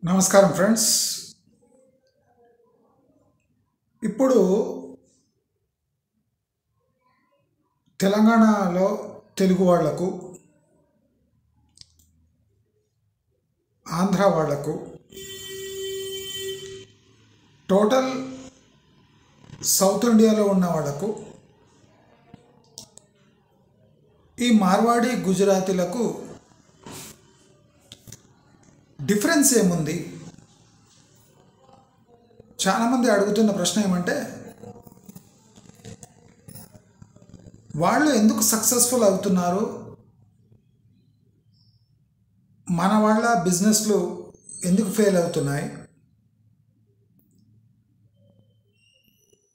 నమస్కారం ఫ్రెండ్స్. ఇప్పుడు తెలంగాణలో తెలుగు వాళ్లకు, ఆంధ్ర వాళ్లకు, టోటల్ సౌత్ ఇండియాలో ఉన్న వాళ్లకు, ఈ మార్వాడి గుజరాతీలకు డిఫరెన్స్ ఏముంది? చాలామంది అడుగుతున్న ప్రశ్న ఏమంటే, వాళ్ళు ఎందుకు సక్సెస్ఫుల్ అవుతున్నారు, మన వాళ్ళ బిజినెస్లు ఎందుకు ఫెయిల్ అవుతున్నాయి,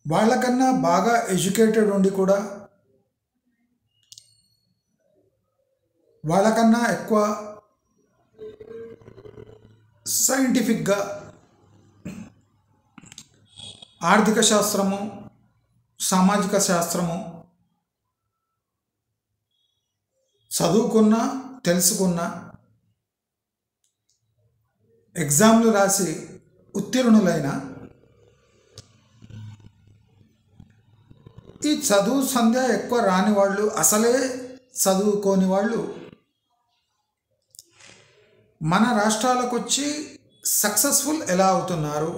వాళ్ళకన్నా బాగా ఎడ్యుకేటెడ్ ఉండి కూడా వాళ్ళకన్నా ఎక్కువ సైంటిఫిక్గా ఆర్థిక శాస్త్రము, సామాజిక శాస్త్రము చదువుకున్నా, తెలుసుకున్నా, ఎగ్జామ్లు రాసి ఉత్తీర్ణులైన ఈ చదువు సంధ్య ఎక్కువ రాని వాళ్ళు, అసలే చదువుకోని వాళ్ళు మన రాష్ట్రాలకు వచ్చి సక్సెస్ఫుల్ ఎలా అవుతున్నారు?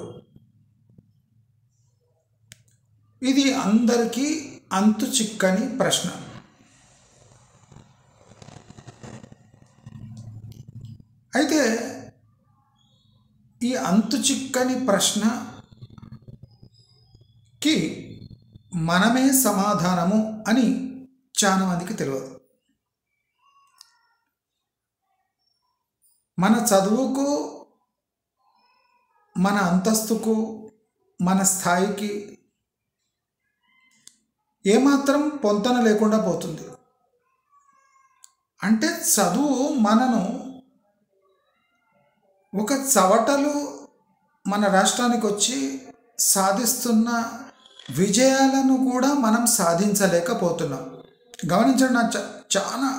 ఇది అందరికీ అంతు చిక్కని ప్రశ్న. అయితే ఈ అంతు చిక్కని ప్రశ్నకి మనమే సమాధానము అని చాలా మందికి తెలియదు. మన చదువుకు, మన అంతస్తుకు, మన స్థాయికి ఏమాత్రం పొంతన లేకుండా పోతుంది. అంటే చదువు మనను ఒక చవటలు మన రాష్ట్రానికి వచ్చి సాధిస్తున్న విజయాలను కూడా మనం సాధించలేకపోతున్నాం. గమనించండి, నాకు చాలా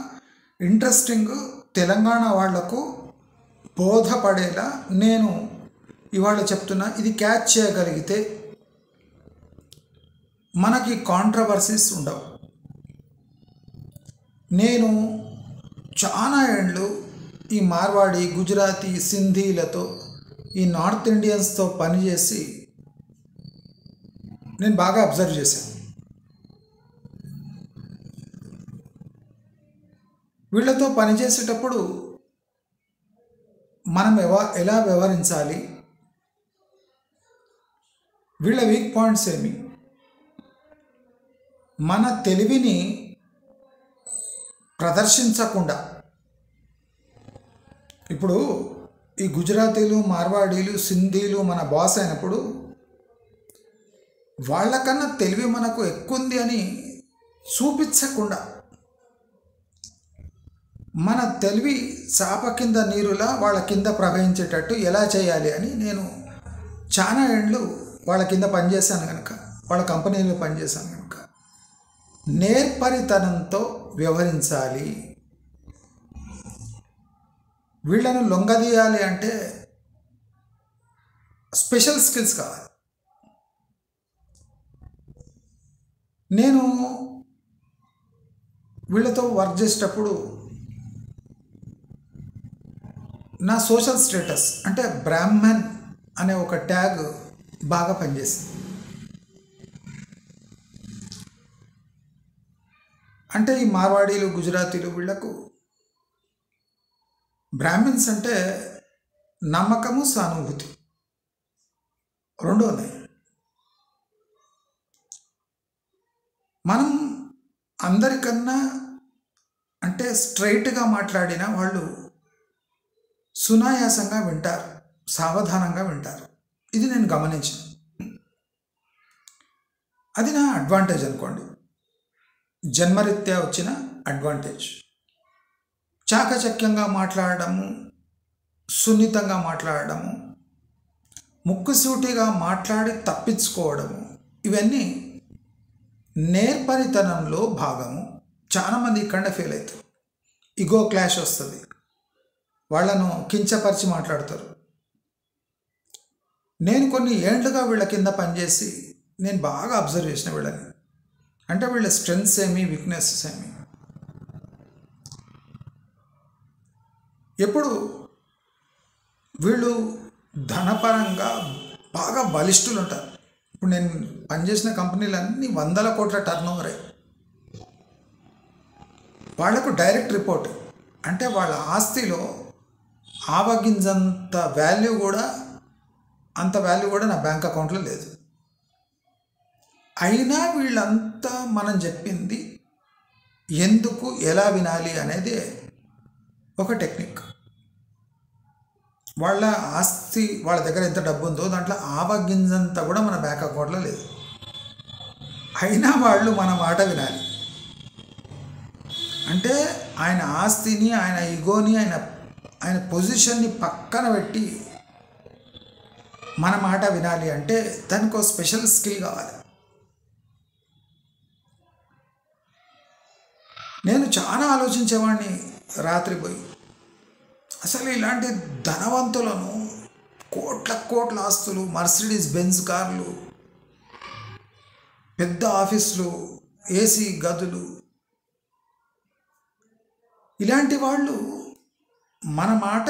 ఇంట్రెస్టింగ్, తెలంగాణ వాళ్లకు బోధపడేలా నేను ఇవాళ చెప్తున్నా. ఇది క్యాచ్ చేయగలిగితే మనకి కాంట్రవర్సీస్ ఉండవు. నేను చాలా ఏళ్ళు ఈ మార్వాడి, గుజరాతీ, సింధీలతో, ఈ నార్త్ ఇండియన్స్తో పనిచేసి నేను బాగా అబ్జర్వ్ చేశాను. వీళ్ళతో పనిచేసేటప్పుడు మనం ఎలా వ్యవహరించాలి, వీళ్ళ వీక్ పాయింట్స్ ఏమి, మన తెలివిని ప్రదర్శించకుండా, ఇప్పుడు ఈ గుజరాతీలు, మార్వాడీలు, సింధీలు మన బాస్ అయినప్పుడు వాళ్ళకన్నా తెలివి మనకు ఎక్కువ ఉంది అని చూపించకుండా, మన తెలివి చాప కింద నీరులా వాళ్ళ కింద ప్రవహించేటట్టు ఎలా చేయాలి అని నేను చాలా ఏళ్ళు వాళ్ళ కింద పనిచేశాను కనుక, వాళ్ళ కంపెనీలో పనిచేశాను కనుక నేర్పరితనంతో వ్యవహరించాలి. వీళ్ళను లొంగదీయాలి అంటే స్పెషల్ స్కిల్స్ కావాలి. నేను వీళ్ళతో వర్క్ చేసేటప్పుడు నా సోషల్ స్టేటస్ అంటే బ్రాహ్మణ్ అనే ఒక ట్యాగ్ బాగా పనిచేసింది. అంటే ఈ మార్వాడీలు, గుజరాతీలు వీళ్లకు బ్రాహ్మిన్స్ అంటే నమ్మకము, సానుభూతి రెండు ఉన్నాయి. మనం అందరికన్నా అంటే స్ట్రైట్గా మాట్లాడిన వాళ్ళు సునాయాసంగా వింటారు, సావధానంగా వింటారు. ఇది నేను గమనించాను. అది నా అడ్వాంటేజ్ అనుకోండి, జన్మరీత్యా వచ్చిన అడ్వాంటేజ్. చాకచక్యంగా మాట్లాడడము, సున్నితంగా మాట్లాడడము, ముక్కుసూటిగా మాట్లాడి తప్పించుకోవడము, ఇవన్నీ నేర్పరితనంలో భాగము. చాలామంది ఇక్కడనే ఫెయిల్ అవుతారు. ఇగో క్లాష్ వస్తుంది, వాళ్ళను కించపరిచి మాట్లాడతారు. నేను కొన్ని ఏండ్లుగా వీళ్ళ కింద పనిచేసి నేను బాగా అబ్జర్వ్ చేసిన వీళ్ళని. అంటే వీళ్ళ స్ట్రెంగ్స్ ఏమి, వీక్నెసెస్ ఏమి. ఎప్పుడు వీళ్ళు ధనపరంగా బాగా బలిష్ఠులు ఉంటారు. ఇప్పుడు నేను పనిచేసిన కంపెనీలన్నీ 100 కోట్ల టర్నోవరే. వాళ్లకు డైరెక్ట్ రిపోర్ట్ అంటే వాళ్ళ ఆస్తిలో ఆవగింజంత వాల్యూ కూడా, అంత వాల్యూ కూడా నా బ్యాంక్ అకౌంట్లో లేదు. అయినా వీళ్ళంతా మనం చెప్పింది ఎందుకు, ఎలా వినాలి అనేది ఒక టెక్నిక్. వాళ్ళ ఆస్తి, వాళ్ళ దగ్గర ఎంత డబ్బు ఉందో దాంట్లో ఆవగింజంతా కూడా మన బ్యాంక్ అకౌంట్లో లేదు. అయినా వాళ్ళు మన మాట వినాలి. అంటే ఆయన ఆస్తిని, ఆయన ఈగోని, ఆయన పొజిషన్ని పక్కన పెట్టి మన మాట వినాలి అంటే దానికి ఒక స్పెషల్ స్కిల్ కావాలి. నేను చాలా ఆలోచించేవాడిని రాత్రి పోయి. అసలు ఇలాంటి ధనవంతులను, కోట్ల ఆస్తులు, మర్సిడీస్ బెంజ్ కార్లు, పెద్ద ఆఫీసులు, ఏసీ గదులు, ఇలాంటి వాళ్ళు మన మాట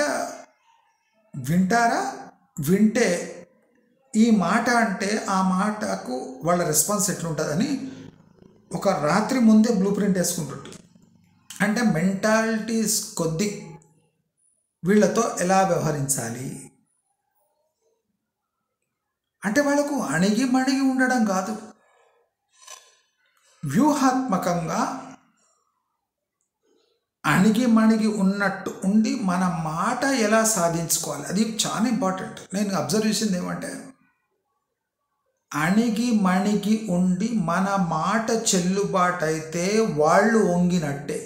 వింటారా? వింటే ఈ మాట అంటే ఆ మాటకు వాళ్ళ రెస్పాన్స్ ఎట్లుంటుందని ఒక రాత్రి ముందే బ్లూ ప్రింట్ వేసుకుంటుంటారు. అంటే మెంటాలిటీస్ కొద్దీ వీళ్ళతో ఎలా వ్యవహరించాలి అంటే వాళ్ళకు అణిగి మణిగి ఉండడం కాదు, వ్యూహాత్మకంగా అణిగి మణిగి ఉన్నట్టు ఉండి మన మాట ఎలా సాధించుకోవాలి, అది చాలా ఇంపార్టెంట్. నేను అబ్జర్వ్ చేసింది ఏమంటే, అణిగి మణిగి ఉండి మన మాట చెల్లుబాటు అయితే వాళ్ళు వంగినట్టే.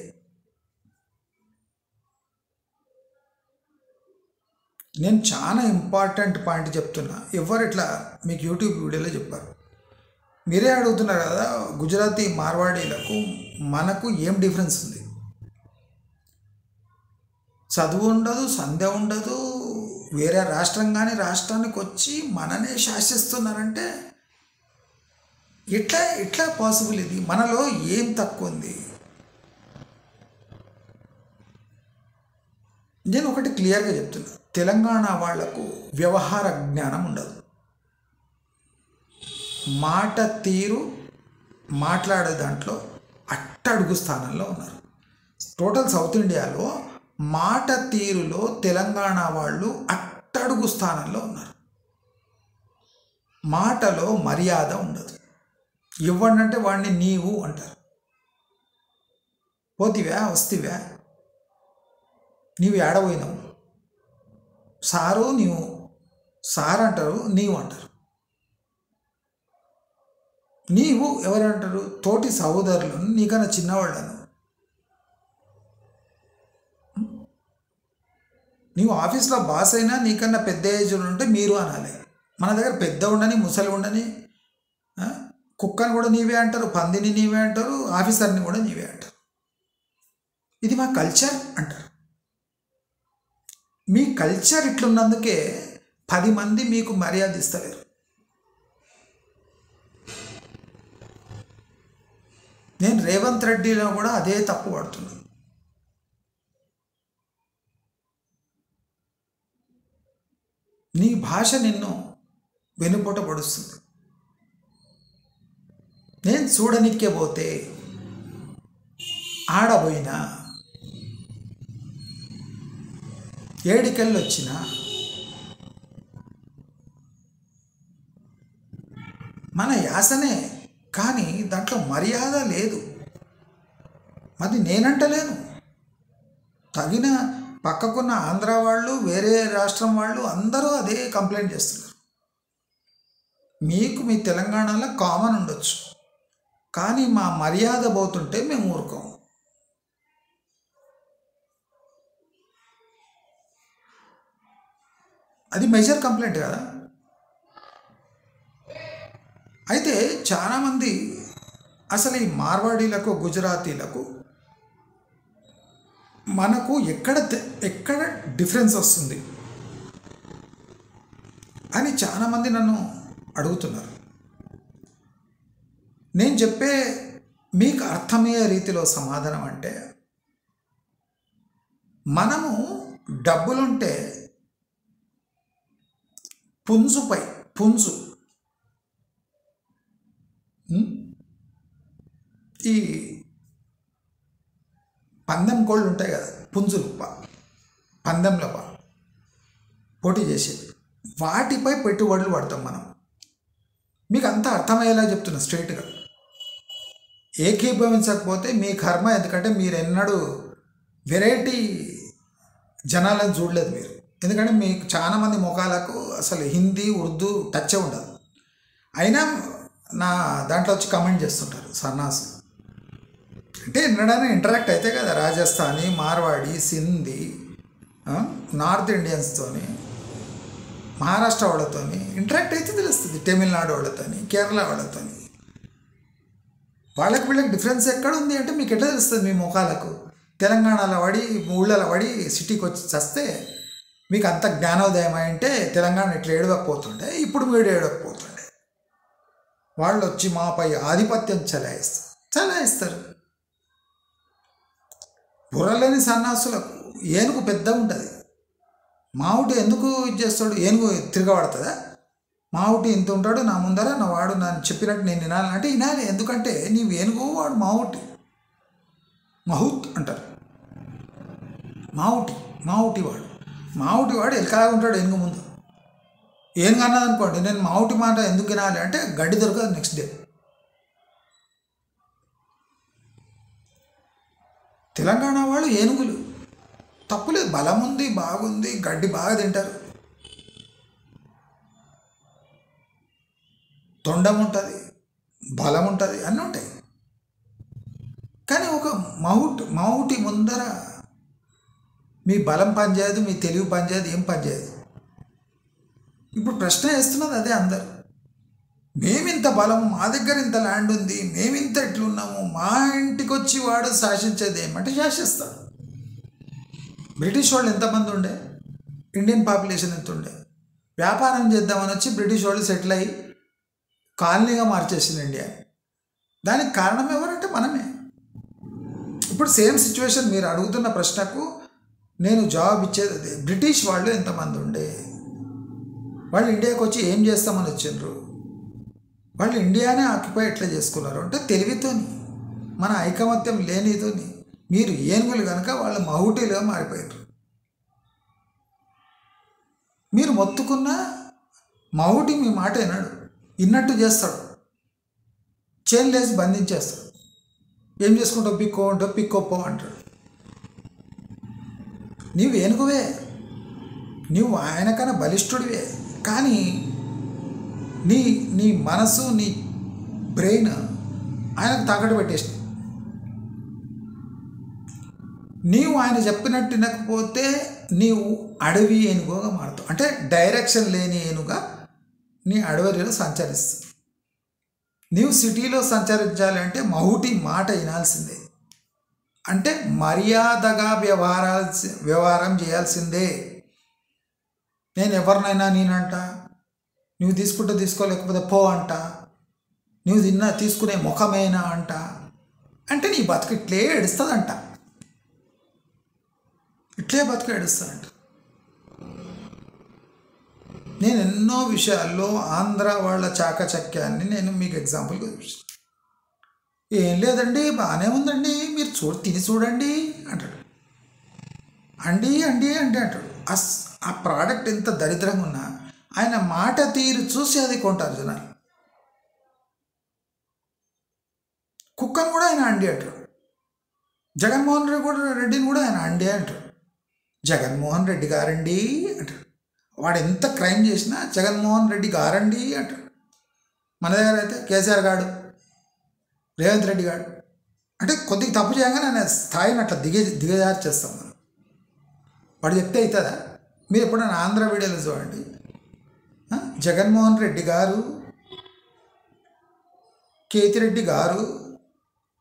నేను చాలా ఇంపార్టెంట్ పాయింట్ చెప్తున్నా. ఎవరు ఇట్లా మీకు యూట్యూబ్ వీడియోలో చెప్పారు. మీరే అడుగుతున్నారు కదా, గుజరాతీ మార్వాడీలకు మనకు ఏం డిఫరెన్స్ ఉంది? చదువు ఉండదు, సంధ్య ఉండదు, వేరే రాష్ట్రం కానీ రాష్ట్రానికి వచ్చి మననే శాసిస్తున్నారంటే ఎట్లా పాసిబుల్? ఇది మనలో ఏం తక్కువ ఉంది? నేను ఒకటి క్లియర్గా చెప్తున్నా, తెలంగాణ వాళ్లకు వ్యవహార జ్ఞానం ఉండదు. మాట తీరు, మాట్లాడే దాంట్లో అట్టడుగు స్థానంలో ఉన్నారు. టోటల్ సౌత్ ఇండియాలో మాట తీరులో తెలంగాణ వాళ్ళు అట్టడుగు స్థానంలో ఉన్నారు. మాటలో మర్యాద ఉండదు. ఇవ్వండంటే వాడిని నీవు అంటారు. పోతివా, వస్తివా, నీవు ఏడపోయినావు, సారు నీవు, సార్ అంటారు, నీవు అంటారు. నీవు ఎవరంటారు? తోటి సహోదరులను, నీకన్నా చిన్నవాళ్ళను. నీవు ఆఫీస్లో బాస్ అయినా నీకన్నా పెద్ద ఏజ్ ఉంటే మీరు అనాలి. మన దగ్గర పెద్ద ఉండని, ముసలి ఉండని, కుక్కని కూడా నీవే అంటారు, పందిని నీవే అంటారు, ఆఫీసర్ని కూడా నీవే అంటారు. ఇది మా కల్చర్ అంటారు. మీ కల్చర్ ఇట్లున్నందుకే 10 మంది మీకు మర్యాద ఇస్తలేరు. నేను రేవంత్ రెడ్డిలో కూడా అదే తప్పు పడుతున్నాను. నీ భాష నిన్ను వెనుపోట పడుస్తుంది. నేను చూడనిక్కే పోతే ఆడబోయినా, ఏడికెళ్ళి వచ్చినా మన యాసనే, కానీ దాంట్లో మర్యాద లేదు. అది నేనంటలేను, తగిన పక్కకున్న ఆంధ్ర వాళ్ళు, వేరే రాష్ట్రం వాళ్ళు అందరూ అదే కంప్లైంట్ చేస్తున్నారు. మీకు మీ తెలంగాణలో కామన్ ఉండొచ్చు, కానీ మా మర్యాద పోతుంటే మేము ఊరుకోము. అది మేజర్ కంప్లైంట్ కదా. అయితే చాలామంది అసలు ఈ మార్వాడీలకు, గుజరాతీలకు మనకు ఎక్కడ డిఫరెన్స్ వస్తుంది అని చాలామంది నన్ను అడుగుతున్నారు. నేను చెప్పే మీకు అర్థమయ్యే రీతిలో సమాధానం అంటే, మనము డబ్బులుంటే పుంజు ఈ పందెం కోళ్ళు ఉంటాయి కదా, పుంజులు పందెంలో పోటీ చేసేది, వాటిపై పెట్టుబడులు పడతాం మనం. మీకు అంతా అర్థమయ్యేలా చెప్తున్నా స్ట్రైట్గా. ఏకీభవించకపోతే మీ కర్మ. ఎందుకంటే మీరు ఎన్నడూ వెరైటీ జనాలను చూడలేదు మీరు. ఎందుకంటే మీకు చాలామంది ముఖాలకు అసలు హిందీ ఉర్దూ టచ్ ఉండదు. అయినా నా దాంట్లో వచ్చి కమెంట్ చేస్తుంటారు సన్నాసు. అంటే ఎన్నడైనా ఇంటరాక్ట్ అయితే కదా, రాజస్థానీ, మార్వాడి, సింధీ, నార్త్ ఇండియన్స్తోని, మహారాష్ట్ర వాళ్ళతోని ఇంటరాక్ట్ అయితే తెలుస్తుంది. తమిళనాడు వాళ్ళతోని, కేరళ వాళ్ళతోని. వాళ్ళకి వీళ్ళకి డిఫరెన్స్ ఎక్కడ ఉంది అంటే మీకు ఎట్లా తెలుస్తుంది? మీ ముఖాలకు తెలంగాణలో పడి ఊళ్ళలో పడి సిటీకి వచ్చి చస్తే మీకు అంత జ్ఞానోదయం అంటే తెలంగాణ ఇట్లా ఏడవకపోతుండే, ఇప్పుడు మీరు ఏడవకపోతుండే. వాళ్ళు వచ్చి మాపై ఆధిపత్యం చలాయిస్తారు. బుర్రలేని సన్నాసులకు ఏనుగు పెద్ద ఉంటుంది. మావుటి ఎందుకు ఇది చేస్తాడు? ఏనుగు తిరగబడుతుందా? మావుటి ఇంత ఉంటాడు నా ముందర, నా వాడు నన్ను చెప్పినట్టు నేను వినాలంటే వినాలి. ఎందుకంటే నీవు ఏనుగు, వాడు మావుటి. మహూత్ అంటారు. మావుటి వాడు ఎలకలాగా ఉంటాడు ఏనుగు ముందు. ఏనుగు అన్నది అనుకోండి, నేను మావుటి మాట ఎందుకు వినాలి అంటే గడ్డి దొరకదు నెక్స్ట్ డే. తెలంగాణ వాళ్ళు ఏనుగులు, తప్పులేదు, బలం ఉంది, బాగుంది, గడ్డి బాగా తింటారు, తొండం ఉంటుంది, బలం ఉంటుంది, అన్నీ ఉంటాయి. కానీ ఒక మావుటి ముందర మీ బలం పనిచేయదు, మీ తెలివి పనిచేయదు, ఏం పనిచేయదు. ఇప్పుడు ప్రశ్న వేస్తున్నది అదే అందరు. మేమింత బలము, మా దగ్గర ఇంత ల్యాండ్ ఉంది, మేమింత ఎట్లున్నాము, మా ఇంటికి వచ్చి వాడు శాసించేది ఏమంటే శాసిస్తాడు. బ్రిటిష్ వాళ్ళు ఎంతమంది ఉండే, ఇండియన్ పాపులేషన్ ఎంత ఉండే, వ్యాపారం చేద్దామని వచ్చి బ్రిటిష్ వాళ్ళు సెటిల్ అయ్యి కాలనీగా మార్చేసింది ఇండియా. దానికి కారణం ఎవరంటే మనమే. ఇప్పుడు సేమ్ సిచ్యువేషన్ మీరు అడుగుతున్న ప్రశ్నకు నేను జవాబు ఇచ్చేది అదే. బ్రిటిష్ వాళ్ళు ఎంతమంది ఉండే, వాళ్ళు ఇండియాకి వచ్చి ఏం చేస్తామని వచ్చిండ్రు, వాళ్ళు ఇండియానే ఆక్యుపై ఎట్లా చేసుకున్నారు అంటే తెలివితోని, మన ఐకమత్యం లేనితోని. మీరు ఏనుగులు కనుక వాళ్ళు మహుటీలుగా మారిపోయారు. మీరు మొత్తుకున్న మహుటి మీ మాట వినడు, విన్నట్టు చేస్తాడు, చైన్లేసి బంధించేస్తాడు. ఏం చేసుకుంటావు, పిక్కో అంటావు, పిక్కోపో అంటాడు. నీవు ఏనుగువే, నీవు ఆయనకన్నా బలిష్ఠుడివే, కానీ నీ మనసు, నీ బ్రెయిన్ ఆయనకు తాకట్టు పెట్టేసి నీవు ఆయన చెప్పినట్టు వినకపోతే నీవు అడవి ఏనుగుగా మారుతావు. అంటే డైరెక్షన్ లేని ఏనుగా నీ అడవిలో సంచరిస్తావు. నీవు సిటీలో సంచరించాలి అంటే మహుటి మాట వినాల్సిందే. అంటే మర్యాదగా వ్యవహారం చేయాల్సిందే. నేను ఎవరినైనా నేనంట, నువ్వు తీసుకుంటే తీసుకో, లేకపోతే పో అంట, నువ్వు తీసుకునే ముఖమేనా అంట, అంటే నీ బతుకు ఇట్లే ఏడుస్తుందంట, ఇట్లే బతుకు ఏడుస్తుందంట. నేను ఎన్నో విషయాల్లో ఆంధ్ర వాళ్ళ చాకచక్యాన్ని నేను మీకు ఎగ్జాంపుల్గా చూపిస్తాను. ఏం లేదండి, బాగానే ఉందండి, మీరు తిని చూడండి అంటాడు. అండి అంటాడు. ఆ ప్రోడక్ట్ ఎంత దరిద్రంగా ఉన్నా ఆయన మాట తీరు చూసి అది కొంటారు జనాలు. కుక్కను కూడా ఆయన అండి అంటాడు. జగన్మోహన్ రెడ్డిని కూడా ఆయన అండి అంటాడు. జగన్మోహన్ రెడ్డి గారండి అంటాడు. వాడు ఎంత క్రైమ్ చేసినా జగన్మోహన్ రెడ్డి గారండి అంటాడు. మన దగ్గర అయితే కేసీఆర్ గాడు, రేవంత్ రెడ్డి గాడు అంటే కొద్దిగా తప్పు చేయగానే ఆయన స్థాయిని అట్లా దిగజారి చేస్తాం మనం. వాడు చెప్తే అవుతుందా? మీరు ఎప్పుడైనా ఆంధ్ర వీడియోలు చూడండి, జగన్మోహన్ రెడ్డి గారు, కేతిరెడ్డి గారు,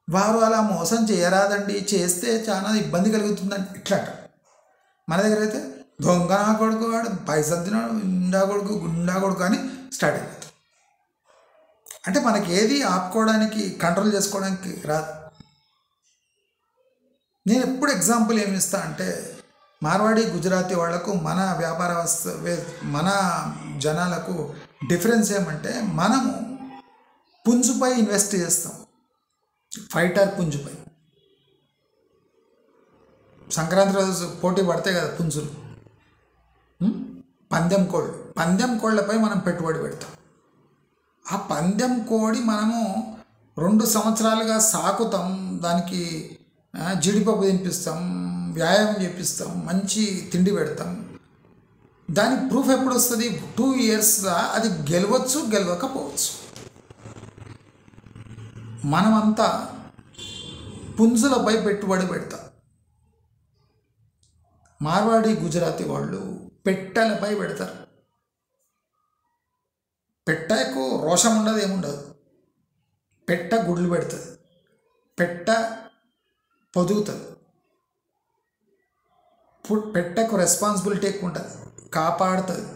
వారు అలా మోసం చేయరాదండి, చేస్తే చాలా ఇబ్బంది కలుగుతుందని ఇట్లా అంటారు. మన దగ్గర అయితే దొంగ నా కొడుకు వాడు పైసలు తిన్నాడు గుండా కొడుకు అని స్టార్ట్ అయిపోతుంది. అంటే మనకి ఏది ఆపుకోవడానికి కంట్రోల్ చేసుకోవడానికి రాదు. నేను ఎప్పుడు ఎగ్జాంపుల్ ఏమి ఇస్తా అంటే మార్వాడి గుజరాతీ వాళ్లకు మన వ్యాపార మన జనాలకు డిఫరెన్స్ ఏమంటే మనము పుంజుపై ఇన్వెస్ట్ చేస్తాం. ఫైటర్ పుంజుపై సంక్రాంతి రోజు పోటీ పడతాయి కదా పుంజులు, పందెం కోళ్ళపై మనం పెట్టుబడి పెడతాం. ఆ పందెం కోడి మనము 2 సంవత్సరాలుగా సాకుతాం, దానికి జీడిపప్పు తినిపిస్తాం, వ్యాయామం చేపిస్తాం, మంచి తిండి పెడతాం. దానికి ప్రూఫ్ ఎప్పుడు వస్తుంది? 2 ఇయర్స్గా అది గెలవచ్చు గెలవకపోవచ్చు. మనమంతా పుంజులపై పెట్టుబడి పెడతాం. మార్వాడి గుజరాతీ వాళ్ళు పెట్టెలపై పెడతారు. పెట్టకు రోషం ఉండదు, ఏముండదు. పెట్ట గుడ్లు పెడుతుంది, పెట్ట పొదుగుతుంది. పెట్టకు రెస్పాన్సిబిలిటీ ఎక్కువ ఉంటుంది, కాపాడుతుంది,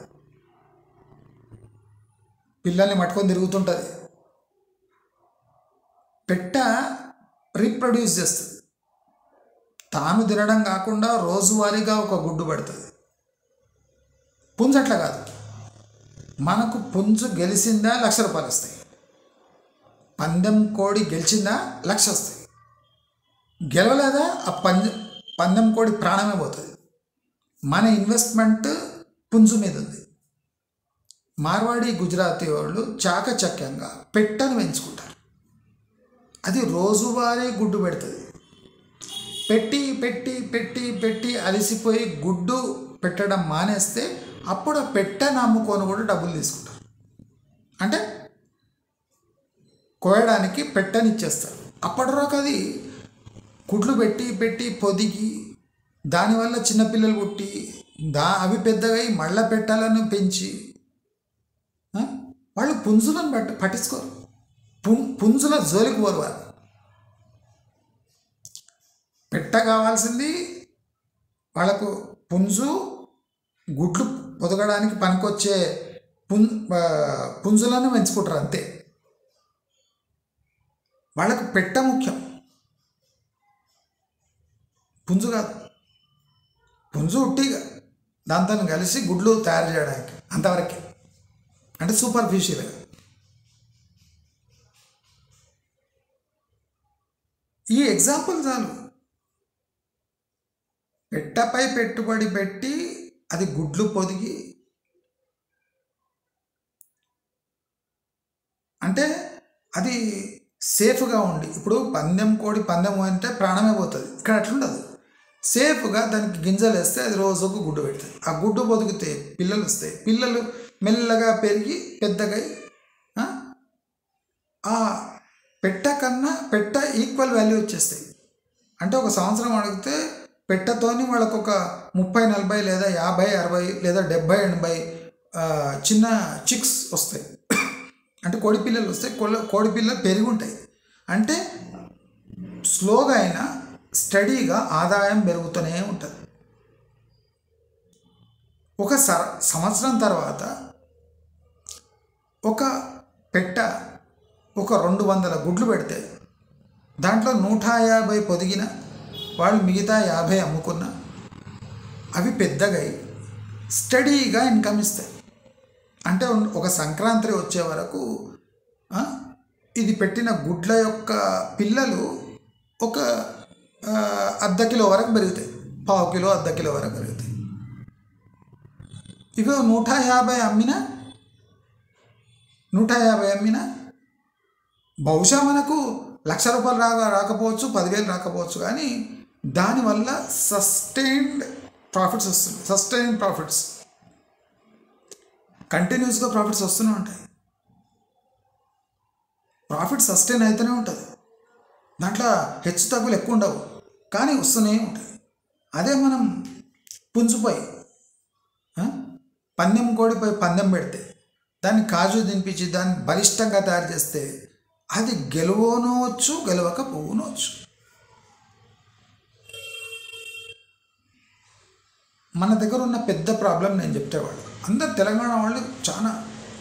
పిల్లల్ని పట్టుకొని తిరుగుతుంటుంది. పెట్ట రీప్రొడ్యూస్ చేస్తుంది, తాను తినడం కాకుండా రోజువారీగా ఒక గుడ్డు పడుతుంది. పుంజు అట్లా కాదు. మనకు పుంజు గెలిచిందా ₹1,00,000 వస్తాయి, పందెం కోడి గెలిచిందా 1,00,000 వస్తాయి, గెలవలేదా ఆ పందెం కోడి ప్రాణమే పోతుంది. మన ఇన్వెస్ట్మెంట్ పుంజు మీద ఉంది. మార్వాడి గుజరాతీ వాళ్ళు చాకచక్యంగా పెట్టను పెంచుకుంటారు. అది రోజువారీ గుడ్డు పెడుతుంది. పెట్టి పెట్టి పెట్టి పెట్టి అలసిపోయి గుడ్డు పెట్టడం మానేస్తే అప్పుడు ఆ పెట్టెను అమ్ముకొని కూడా డబ్బులు తీసుకుంటారు. అంటే కోయడానికి పెట్టెని ఇచ్చేస్తారు. అప్పటిరోకు అది గుడ్లు పెట్టి పెట్టి పొదిగి దానివల్ల చిన్నపిల్లలు పుట్టి అవి పెద్దగా మళ్ళా పెట్టెలను పెంచి వాళ్ళు పుంజులను పట్టించుకోరు. పుంజుల జోలికి పోరు వారు. పెట్ట కావాల్సింది వాళ్ళకు పుంజు, గుడ్లు పొదగడానికి పనికొచ్చే పుంజులను పెంచుకుంటారు అంతే. వాళ్ళకు పెట్ట ముఖ్యం, పుంజు కాదు. పుంజు ఉట్టిగా దాంతో కలిసి గుడ్లు తయారు చేయడానికి అంతవరకే, అంటే సూపర్ఫిషియల్గా. ఈ ఎగ్జాంపుల్ చాలు. పెట్టపై పెట్టుబడి పెట్టి అది గుడ్లు పొదిగి, అంటే అది సేఫ్గా ఉండి. ఇప్పుడు పందెం కోడి పందెం అంటే ప్రాణమే పోతుంది, ఇక్కడ అట్లుండదు. సేఫ్గా దానికి గింజలు వేస్తే అది రోజుకు గుడ్డు పెడుతుంది. ఆ గుడ్డు పొదిగితే పిల్లలు వస్తాయి, పిల్లలు మెల్లగా పెరిగి పెద్దగా ఆ పెట్ట కన్నా పెట్ట ఈక్వల్ వాల్యూ వచ్చేస్తాయి. అంటే ఒక సంవత్సరం అడిగితే పెట్టతోని వాళ్ళకు ఒక 30-40 లేదా 50-60 లేదా 70-80 చిన్న చిక్స్ వస్తాయి. అంటే కోడి పిల్లలు వస్తాయి. కోడి పిల్లలు పెరిగి ఉంటాయి. అంటే స్లోగా అయినా స్టడీగా ఆదాయం పెరుగుతూనే ఉంటుంది. ఒక సంవత్సరం తర్వాత ఒక పెట్ట ఒక 200 గుడ్లు పెడితే దాంట్లో 150 పొదిగిన వాళ్ళు మిగతా 50 అమ్ముకున్న అవి పెద్దగా స్టడీగా ఇన్కమ్ ఇస్తాయి. అంటే ఒక సంక్రాంతి వచ్చే వరకు ఇది పెట్టిన గుడ్ల యొక్క పిల్లలు ఒక ½ కిలో వరకు పెరుగుతాయి, ½ కిలో ½ కిలో వరకు పెరుగుతాయి. ఇవి 150 అమ్మినా బహుశా మనకు ₹1,00,000 రాకపోవచ్చు, 10,000 రాకపోవచ్చు, కానీ దానివల్ల సస్టైన్డ్ ప్రాఫిట్స్ వస్తుంది. సస్టైన్డ్ ప్రాఫిట్స్ కంటిన్యూస్గా ప్రాఫిట్స్ వస్తూనే ఉంటాయి. ప్రాఫిట్ సస్టైన్ అయితేనే ఉంటుంది, దాంట్లో హెచ్చు తగ్గులు ఎక్కువ ఉండవు, కానీ వస్తూనే ఉంటాయి. అదే మనం పుంజుపై పందెం కోడిపై పందెం పెడితే దాన్ని కాజు తినిపించి దాన్ని బలిష్టంగా తయారు చేస్తే అది గెలవనవచ్చు గెలవకపోనవచ్చు. మన దగ్గర ఉన్న పెద్ద ప్రాబ్లం నేను చెప్తేవాడు అందరు తెలంగాణ వాళ్ళు చాలా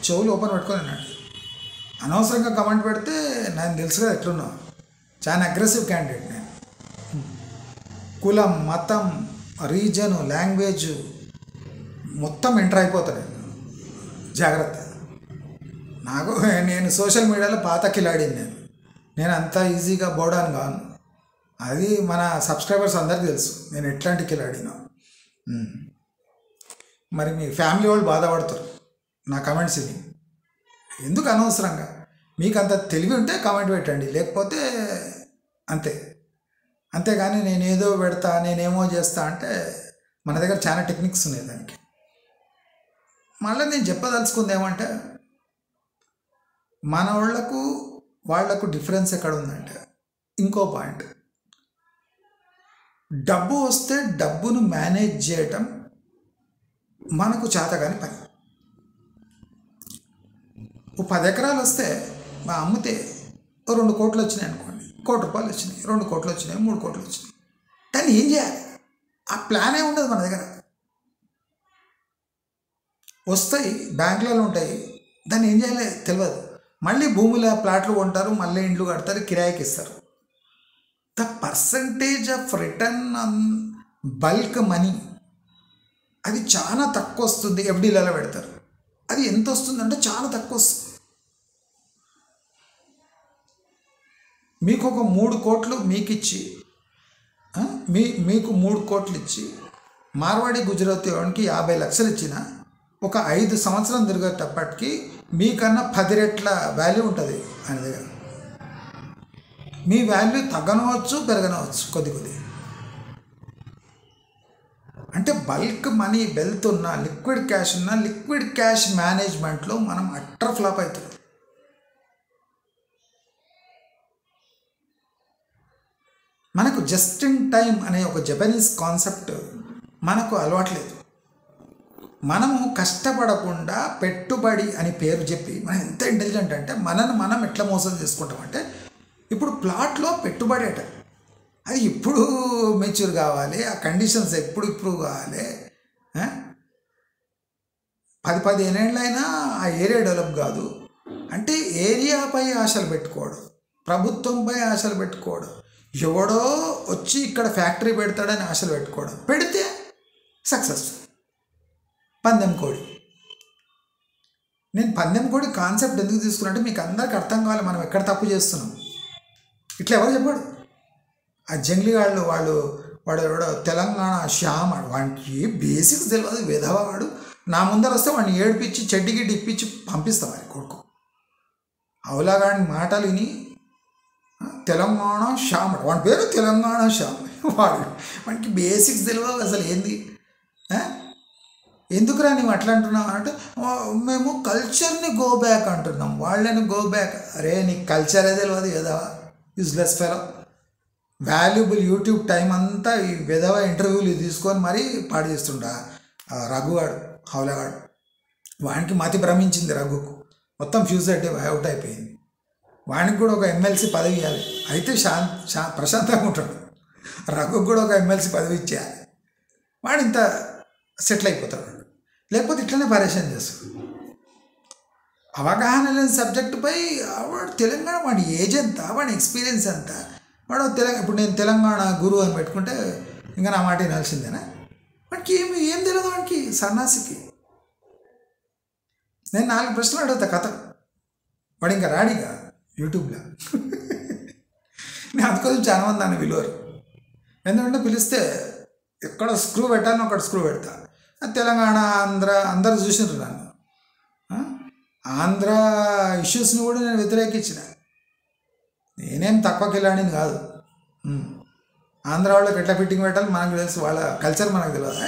చెవులు ఓపెన్ పెట్టుకొని అన్నాడు. అనవసరంగా కమెంట్ పెడితే నాకు తెలుసు కదా ఎట్లున్నా, చాలా అగ్రెసివ్ క్యాండిడేట్ నేను. కులం, మతం, రీజను, లాంగ్వేజ్ మొత్తం ఎంటర్ అయిపోతాను నేను. జాగ్రత్త. నేను సోషల్ మీడియాలో పాత కిలాడిని నేను అంత ఈజీగా బోడాను కాను. అది మన సబ్స్క్రైబర్స్ అందరికీ తెలుసు నేను ఎట్లాంటి కిలాడినో. మరి మీ ఫ్యామిలీ వాళ్ళు బాధపడతారు నా కమెంట్స్ ఇది ఎందుకు అనవసరంగా. మీకు అంత తెలివి ఉంటే కామెంట్ పెట్టండి, లేకపోతే అంతే. అంతేగాని నేనేదో పెడతా నేనేమో చేస్తా అంటే మన దగ్గర చాలా టెక్నిక్స్ ఉన్నాయి దానికి. మళ్ళీ నేను చెప్పదలుచుకుంది ఏమంటే, మన వాళ్లకు డిఫరెన్స్ ఎక్కడ ఉందంటే, ఇంకో పాయింట్, డబ్బు వస్తే డబ్బును మేనేజ్ చేయటం మనకు చేతగాని పని. 10 ఎకరాలు వస్తే మా అమ్మితే 2 కోట్లు వచ్చినాయి అనుకోండి, ₹1 కోటి వచ్చినాయి, 2 కోట్లు వచ్చినాయి, 3 కోట్లు వచ్చినాయి. కానీ ఏం చేయాలి? ఆ ప్లానే ఉండదు మన దగ్గర. వస్తాయి, బ్యాంకులలో ఉంటాయి, దాన్ని ఏం చేయాలి తెలియదు. మళ్ళీ భూముల ప్లాట్లు కొంటారు, మళ్ళీ ఇండ్లు కడతారు, కిరాయికి ఇస్తారు. The percentage of return on bulk money అది చాలా తక్కువ వస్తుంది. ఎఫ్డీలలో పెడతారు, అది ఎంత వస్తుందంటే చాలా తక్కువ వస్తుంది. మీకు ఒక 3 కోట్లు మీకు ఇచ్చి మీకు 3 కోట్లు ఇచ్చి మార్వాడి గుజరాతీ వాడికి 50 లక్షలు ఇచ్చిన ఒక 5 సంవత్సరం తిరిగేటప్పటికి మీకన్నా 10 రెట్ల వాల్యూ ఉంటుంది ఆయన దగ్గర. మీ వాల్యూ తగ్గనవచ్చు పెరగనవచ్చు కొద్ది. అంటే బల్క్ మనీ వెళ్తున్న లిక్విడ్ క్యాష్ ఉన్న లిక్విడ్ క్యాష్ మేనేజ్మెంట్లో మనం అట్టర్ ఫ్లాప్ అవుతుంది. మనకు జస్ట్ ఇన్ టైం అనే ఒక జపనీస్ కాన్సెప్ట్ మనకు అలవాట్లేదు. మనము కష్టపడకుండా పెట్టుబడి అని పేరు చెప్పి మనం ఎంత ఇంటెలిజెంట్ అంటే మనం ఎట్లా మోసం చేసుకుంటామంటే, ఇప్పుడు ప్లాట్లో పెట్టుబడి అట అది ఇప్పుడు మెచ్యూర్ కావాలి, ఆ కండిషన్స్ ఎప్పుడు ఇంప్రూవ్ కావాలి. 10-15 ఏళ్ళైనా ఆ ఏరియా డెవలప్ కాదు అంటే ఏరియాపై ఆశలు పెట్టుకోవడం, ప్రభుత్వంపై ఆశలు పెట్టుకోవడం, ఎవడో వచ్చి ఇక్కడ ఫ్యాక్టరీ పెడతాడని ఆశలు పెట్టుకోవడం, పెడితే సక్సెస్. పందెం కోడి. నేను పందెం కోడి కాన్సెప్ట్ ఎందుకు తీసుకున్నానంటే మీకు అందరికి అర్థం కావాలి మనం ఎక్కడ తప్పు చేస్తున్నాం. ఇట్లా ఎవరు చెప్పాడు? ఆ జంగ్లీ వాడు ఎవడో తెలంగాణ శ్యామ్ వాడికి బేసిక్స్ తెలియదు, విధవాడు. నా ముందర వస్తే వాడిని ఏడిపించి చెడ్డికి డిప్పించి పంపిస్తాం వాడి కొడుకు. అవులాగాని మాటలు విని తెలంగాణ శ్యామ్, వాడి పేరు తెలంగాణ శ్యామ్. వాడికి బేసిక్స్ తెలియదు అసలు ఏంది. ఎందుకురా నువ్వు అట్లా అంటున్నావు అంటే, మేము కల్చర్ని గో బ్యాక్ అంటున్నాం, వాళ్ళని గో బ్యాక్. అరే నీకు కల్చరే తెలియదు విధవా, useless fellow. Valuable YouTube time అంతా ఈ విధవ ఇంటర్వ్యూలు తీసుకొని మరీ పాడు చేస్తుంటా. రఘువాడు హౌలగాడు, వానికి మతి భ్రమించింది. రఘుకు మొత్తం ఫ్యూజ్ అవుట్ అయిపోయింది. వానికి కూడా ఒక ఎమ్మెల్సీ పదవి ఇవ్వాలి, అయితే ప్రశాంతంగా ఉంటాడు. రఘుకు కూడా ఒక ఎమ్మెల్సీ పదవి ఇచ్చేయాలి, వాడు ఇంత సెటిల్ అయిపోతాడు. లేకపోతే ఇట్లనే పరేషాన్ చేస్తాడు. అవగాహన లేని సబ్జెక్టుపై వాడు తెలంగాణ, వాడి ఏజ్ ఎంత, వాడి ఎక్స్పీరియన్స్ ఎంత, వాడు ఇప్పుడు నేను తెలంగాణ గురువు అని పెట్టుకుంటే ఇంకా నా మాట వినాల్సిందేనా? వాడికి ఏం తెలియదు, వాడికి సన్నాసికి. నేను 4 ప్రశ్నలు అడుగుతా కథ, వాడు ఇంకా రాడిగా యూట్యూబ్లో. నేను అందుకోసం చాలా మంది నన్ను పిలువరు, ఎందుకంటే పిలిస్తే ఎక్కడ స్క్రూ పెట్టాలని అక్కడ స్క్రూ పెడతా. తెలంగాణ ఆంధ్ర అందరూ చూసినారు నన్ను. ఆంధ్ర ఇష్యూస్ని కూడా నేను వ్యతిరేకించిన. నేనేం తక్కువ కిలాడిని కాదు. ఆంధ్ర వాళ్ళకి ఎట్లా ఫిట్టింగ్ పెట్టాలి మనకు తెలుసు, వాళ్ళ కల్చర్ మనకు తెలియదు.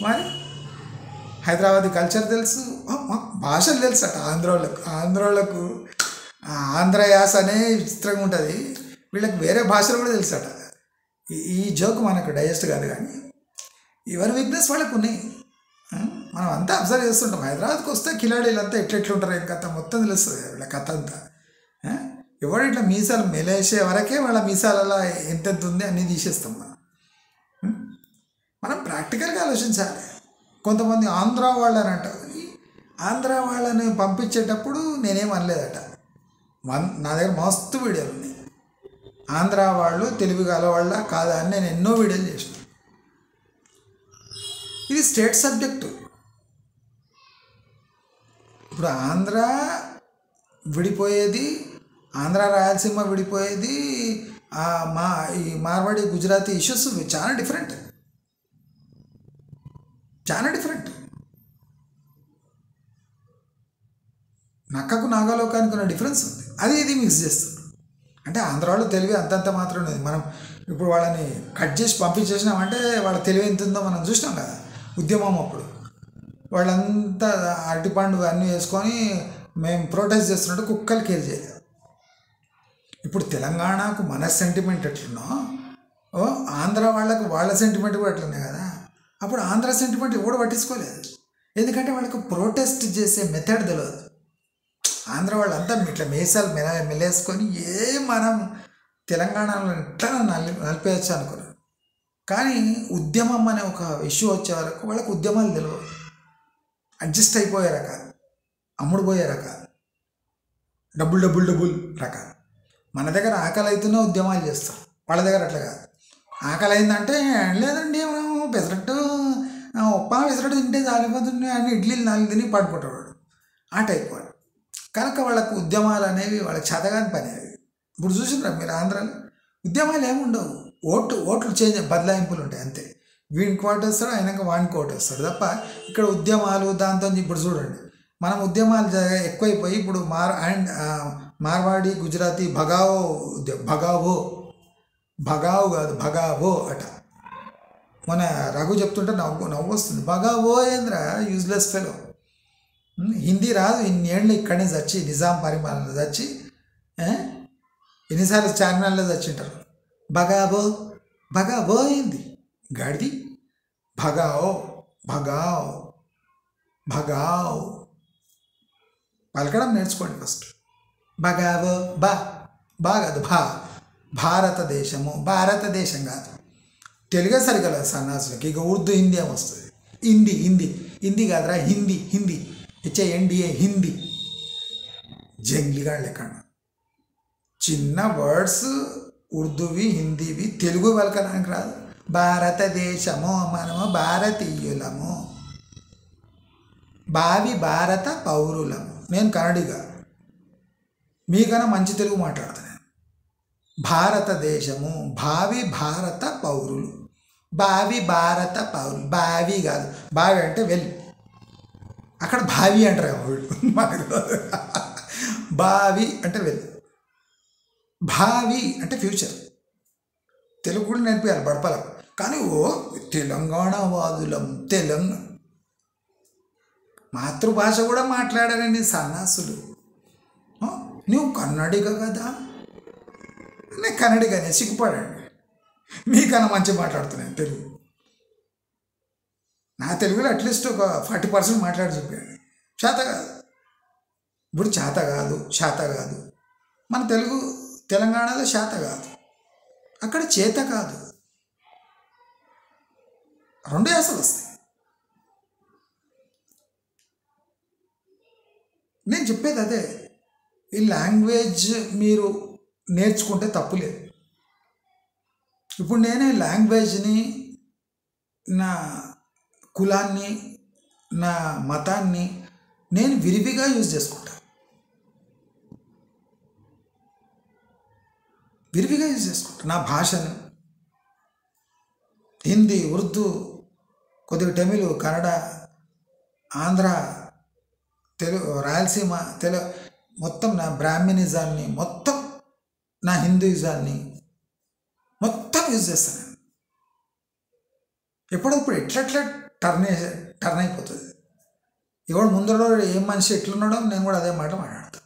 మరి హైదరాబాదీ కల్చర్ తెలుసు, భాషలు తెలుసు అట ఆంధ్ర వాళ్ళకు ఆంధ్ర యాస అనే విచిత్రంగా ఉంటుంది, వీళ్ళకి వేరే భాషలు కూడా తెలుసు అట. ఈ జోక్ మనకు డైజెస్ట్ కాదు, కానీ ఎవరి వీక్నెస్ వాళ్ళకు ఉన్నాయి. మనం అంతా అబ్జర్వ్ చేస్తుంటాం. హైదరాబాద్కి వస్తే కిలాడీలంతా ఎట్లెట్లుంటారు ఏం కథ మొత్తం తెలుస్తుంది వీళ్ళ కథ అంతా. ఎవడు ఇట్లా మీసాలు మెలేసే వరకే వాళ్ళ మీసాలలో ఎంతెంత ఉంది అన్నీ తీసేస్తాం మనం. మనం ప్రాక్టికల్గా ఆలోచించాలి. కొంతమంది ఆంధ్ర వాళ్ళని అంటారు. ఆంధ్ర వాళ్ళని పంపించేటప్పుడు నేనేం అనలేదట. నా దగ్గర మస్తు వీడియోలు ఉన్నాయి. ఆంధ్ర వాళ్ళు తెలివి గలవాళ్ళ కాదా అని నేను ఎన్నో వీడియోలు చేసిన. ఇది స్టేట్ సబ్జెక్టు. ఇప్పుడు ఆంధ్ర విడిపోయేది, ఆంధ్ర రాయలసీమ విడిపోయేది, ఈ మార్వాడి గుజరాతీ ఇష్యూస్ చాలా డిఫరెంట్. నక్కకు నాగలోకానికి ఉన్న డిఫరెన్స్ ఉంది. ఇది మిక్స్ చేస్తుంది. అంటే ఆంధ్ర వాళ్ళు తెలివి అంతంత మాత్రం ఉంది. మనం ఇప్పుడు వాళ్ళని కట్ చేసి పంపించేసినామంటే వాళ్ళ తెలివి ఎంత ఉందో మనం చూసినాం కదా ఉద్యమం అప్పుడు. వాళ్ళంతా అరటిపండు అన్నీ వేసుకొని మేము ప్రొటెస్ట్ చేస్తున్నట్టు కుక్కలు కేర్ చేయలేదు. ఇప్పుడు తెలంగాణకు మన సెంటిమెంట్ ఎట్లున్నో ఆంధ్ర వాళ్ళకు వాళ్ళ సెంటిమెంట్ కూడా అట్లున్నాయి కదా. అప్పుడు ఆంధ్ర సెంటిమెంట్ ఎవడు పట్టించుకోలేదు. ఎందుకంటే వాళ్ళకు ప్రొటెస్ట్ చేసే మెథడ్ తెలియదు. ఆంధ్ర వాళ్ళంతా ఇట్లా మేసాలు మెలేసుకొని మనం తెలంగాణలో ఎట్లా నలిపేయచ్చు అనుకున్నారు. కానీ ఉద్యమం అనే ఒక ఇష్యూ వచ్చే వరకు వాళ్ళకు ఉద్యమాలు తెలియదు. అడ్జస్ట్ అయిపోయే రకాలు, అమ్ముడు పోయే రకాలు, డబ్బుల్ రకాలు. మన దగ్గర ఆకలి అవుతున్నా ఉద్యమాలు చేస్తాం, వాళ్ళ దగ్గర అట్లా కాదు. ఆకలి అయిందంటే లేదండి మనం పెసరట్టు ఉప్మా పెసరట్టు తింటే చాలిపోతుంది అని ఇడ్లీలు 4 తిని పడుకుంటాడు. ఆ టైప్ వాడు. కనుక వాళ్ళకు ఉద్యమాలు అనేవి వాళ్ళకి చేతగాని పని. ఇప్పుడు చూసినారా మీరు ఆంధ్రాలో ఉద్యమాలు ఏముండవు. ఓట్లు చేంజ్ బదలాయింపులు ఉంటాయి అంతే. వీనికి ఓటు వస్తాడు, ఆయనక వానికి ఓటు వస్తాడు తప్ప ఇక్కడ ఉద్యమాలు దాంతో. ఇప్పుడు చూడండి మనం ఉద్యమాలు ఎక్కువైపోయి ఇప్పుడు మార్వాడి గుజరాతీ భగావో కాదు భగావో అట. మన రఘు చెప్తుంటే నవ్వు వస్తుంది. భగావో ఏంద్రా యూజ్లెస్ ఫెలో. హిందీ రాదు, ఇన్ని ఏళ్ళు ఇక్కడనే చచ్చి నిజాం పరిపాలన చచ్చి ఎన్నిసార్లు చార్మినార్లో చచ్చింటారు. భగావో ఏంది గాడిది. భగావ్ పలకడం నేర్చుకోండి ఫస్ట్. భగావో కాదు భారతదేశము. భారతదేశం కాదు. తెలుగే సరిగా లేదు సన్నాసులకి. ఇక ఉర్దూ హిందీ ఏమొస్తుంది. హిందీ కాదురా హిందీ HINDA హిందీ. జంగ్లీగాళ్ళు ఎక్కడ చిన్న వర్డ్స్ ఉర్దూవి హిందీవి తెలుగు పలకడానికి రాదు. భారతదేశము, మనము భారతీయులము, భారత పౌరులము. నేను కన్నడిగా, మీకన్నా మంచి తెలుగు మాట్లాడతాను. భారతదేశము, భారత పౌరులు, భారత పౌరులు. బావి కాదు, బావి అంటే వెళ్ళి అక్కడ భావి అంటారు వాళ్ళు. బావి అంటే వెళ్ళి, భావి అంటే ఫ్యూచర్. తెలుగు కూడా నేర్పియాలి బడపలకు. కానీ తెలంగాణ వాదులం, మాతృభాష కూడా మాట్లాడారండి సన్నాసులు. నువ్వు కన్నడిగా కదా, నేను కన్నడిగానే సిగ్గుపడండి. మీకన్నా మంచి మాట్లాడుతున్నాను తెలుగు. నా తెలుగులో అట్లీస్ట్ ఒక 40% మాట్లాడి చెప్పాను. చేత కాదు, ఇప్పుడు చేత కాదు. మన తెలంగాణలో చేత కాదు, అక్కడ చేత కాదు. 2 యాసలు వస్తాయి. నేను చెప్పేది అదే. ఈ లాంగ్వేజ్ మీరు నేర్చుకుంటే తప్పులేదు. ఇప్పుడు నేనే లాంగ్వేజ్ని, నా కులాన్ని, నా మతాన్ని నేను విరివిగా యూజ్ చేసుకుంటా. నా భాషను హిందీ, ఉర్దూ, కొద్దిగా తమిళ్, కన్నడ, ఆంధ్ర, తెలుగు, రాయలసీమ, మొత్తం నా బ్రాహ్మణిజాన్ని, మొత్తం నా హిందూయిజాన్ని మొత్తం యూజ్ చేస్తాను. ఎప్పుడప్పుడు ఎట్లా టర్న్ అయిపోతుంది. ఎవడు ముందరలో ఏం మనిషి ఎట్లున్నాడో నేను కూడా అదే మాట మాట్లాడతాను.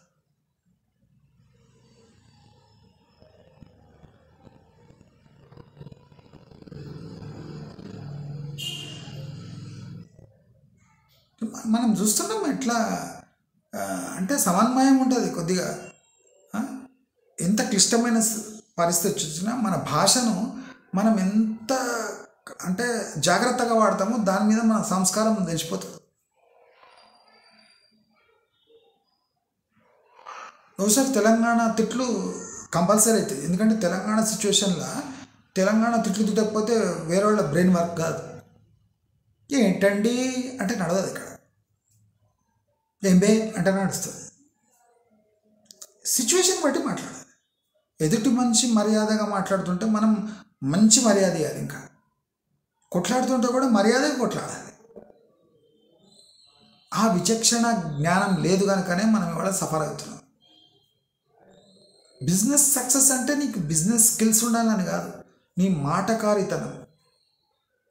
మనం చూస్తున్నాం ఎట్లా అంటే సమన్వయం ఉంటుంది కొద్దిగా. ఎంత క్లిష్టమైన పరిస్థితి వచ్చినా మన భాషను మనం ఎంత అంటే జాగ్రత్తగా వాడతామో దాని మీద మన సంస్కారం తెలిసిపోతుంది. ఒకసారి తెలంగాణ తిట్లు కంపల్సరీ అవుతుంది. ఎందుకంటే తెలంగాణ సిచ్యువేషన్లో తెలంగాణ తిట్లు తిట్టకపోతే వేరే వాళ్ళ బ్రెయిన్ వర్క్ కాదు. ఏంటండి అంటే నడవదు ఇక్కడ, ఏం బే అంటే నడుస్తుంది. సిచ్యువేషన్ బట్టి మాట్లాడాలి. ఎదుటి మనిషి మర్యాదగా మాట్లాడుతుంటే మనం మంచి మర్యాద ఇవ్వాలి. ఇంకా కొట్లాడుతుంటే కూడా మర్యాదగా కొట్లాడాలి. ఆ విచక్షణ జ్ఞానం లేదు కనుకనే మనం ఇవాళ సఫర్ అవుతున్నాం. బిజినెస్ సక్సెస్ అంటే నీకు బిజినెస్ స్కిల్స్ ఉండాలని కాదు, నీ మాటకారితనం,